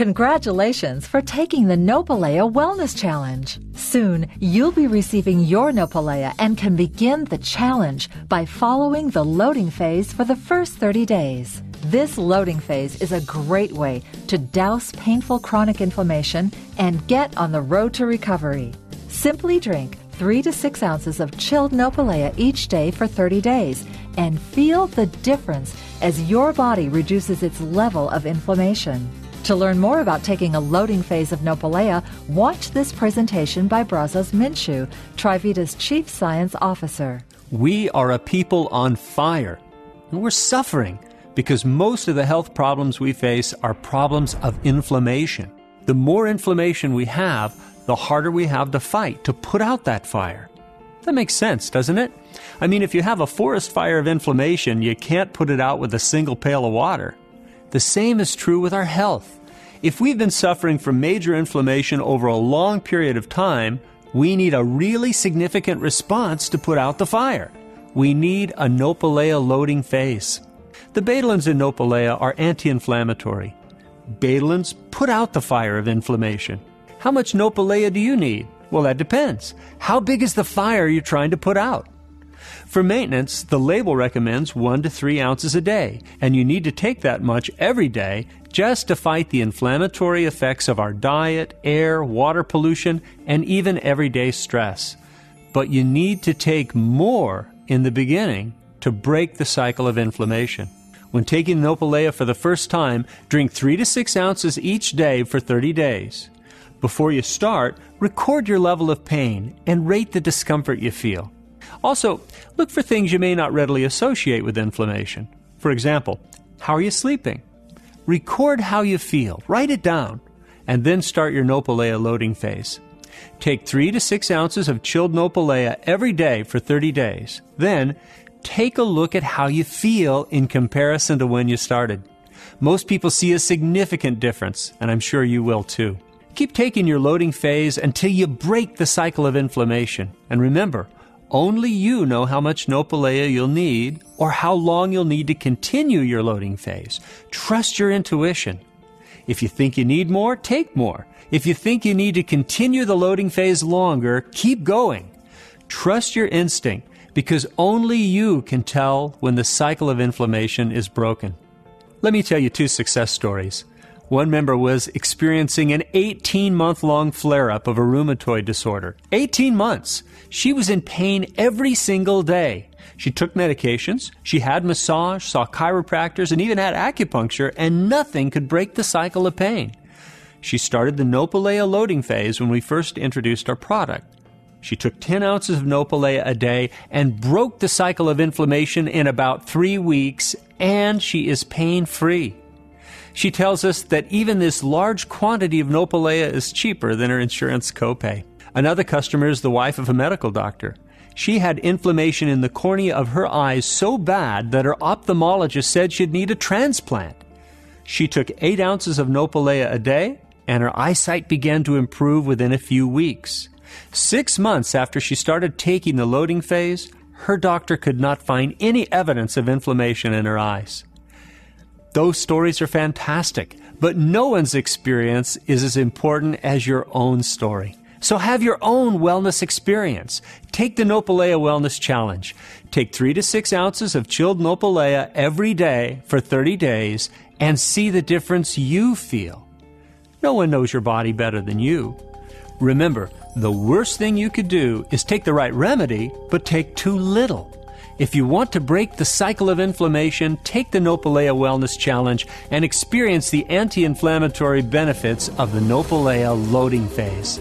Congratulations for taking the Nopalea Wellness Challenge. Soon, you'll be receiving your Nopalea and can begin the challenge by following the loading phase for the first 30 days. This loading phase is a great way to douse painful chronic inflammation and get on the road to recovery. Simply drink 3 to 6 ounces of chilled Nopalea each day for 30 days and feel the difference as your body reduces its level of inflammation. To learn more about taking a loading phase of Nopalea, watch this presentation by Brazos Minshew, TriVita's Chief Science Officer. We are a people on fire, and we're suffering because most of the health problems we face are problems of inflammation. The more inflammation we have, the harder we have to fight to put out that fire. That makes sense, doesn't it? I mean, if you have a forest fire of inflammation, you can't put it out with a single pail of water. The same is true with our health. If we've been suffering from major inflammation over a long period of time, we need a really significant response to put out the fire. We need a Nopalea loading phase. The betalins in Nopalea are anti-inflammatory. Betalins put out the fire of inflammation. How much Nopalea do you need? Well, that depends. How big is the fire you're trying to put out? For maintenance, the label recommends 1 to 3 ounces a day, and you need to take that much every day just to fight the inflammatory effects of our diet, air, water pollution, and even everyday stress. But you need to take more in the beginning to break the cycle of inflammation. When taking Nopalea for the first time, drink 3 to 6 ounces each day for 30 days. Before you start, record your level of pain and rate the discomfort you feel. Also, look for things you may not readily associate with inflammation. For example, how are you sleeping? Record how you feel, write it down, and then start your Nopalea loading phase. Take 3 to 6 ounces of chilled Nopalea every day for 30 days. Then, take a look at how you feel in comparison to when you started. Most people see a significant difference, and I'm sure you will too. Keep taking your loading phase until you break the cycle of inflammation. And remember, only you know how much Nopalea you'll need or how long you'll need to continue your loading phase. Trust your intuition. If you think you need more, take more. If you think you need to continue the loading phase longer, keep going. Trust your instinct, because only you can tell when the cycle of inflammation is broken. Let me tell you 2 success stories. One member was experiencing an 18-month-long flare-up of a rheumatoid disorder. 18 months! She was in pain every single day. She took medications, she had massage, saw chiropractors, and even had acupuncture, and nothing could break the cycle of pain. She started the Nopalea loading phase when we first introduced our product. She took 10 ounces of Nopalea a day and broke the cycle of inflammation in about 3 weeks, and she is pain-free. She tells us that even this large quantity of Nopalea is cheaper than her insurance copay. Another customer is the wife of a medical doctor. She had inflammation in the cornea of her eyes so bad that her ophthalmologist said she'd need a transplant. She took 8 ounces of Nopalea a day, and her eyesight began to improve within a few weeks. 6 months after she started taking the loading phase, her doctor could not find any evidence of inflammation in her eyes. Those stories are fantastic, but no one's experience is as important as your own story. So have your own wellness experience. Take the Nopalea Wellness Challenge. Take 3 to 6 ounces of chilled Nopalea every day for 30 days and see the difference you feel. No one knows your body better than you. Remember, the worst thing you could do is take the right remedy, but take too little. If you want to break the cycle of inflammation, take the Nopalea Wellness Challenge and experience the anti-inflammatory benefits of the Nopalea loading phase.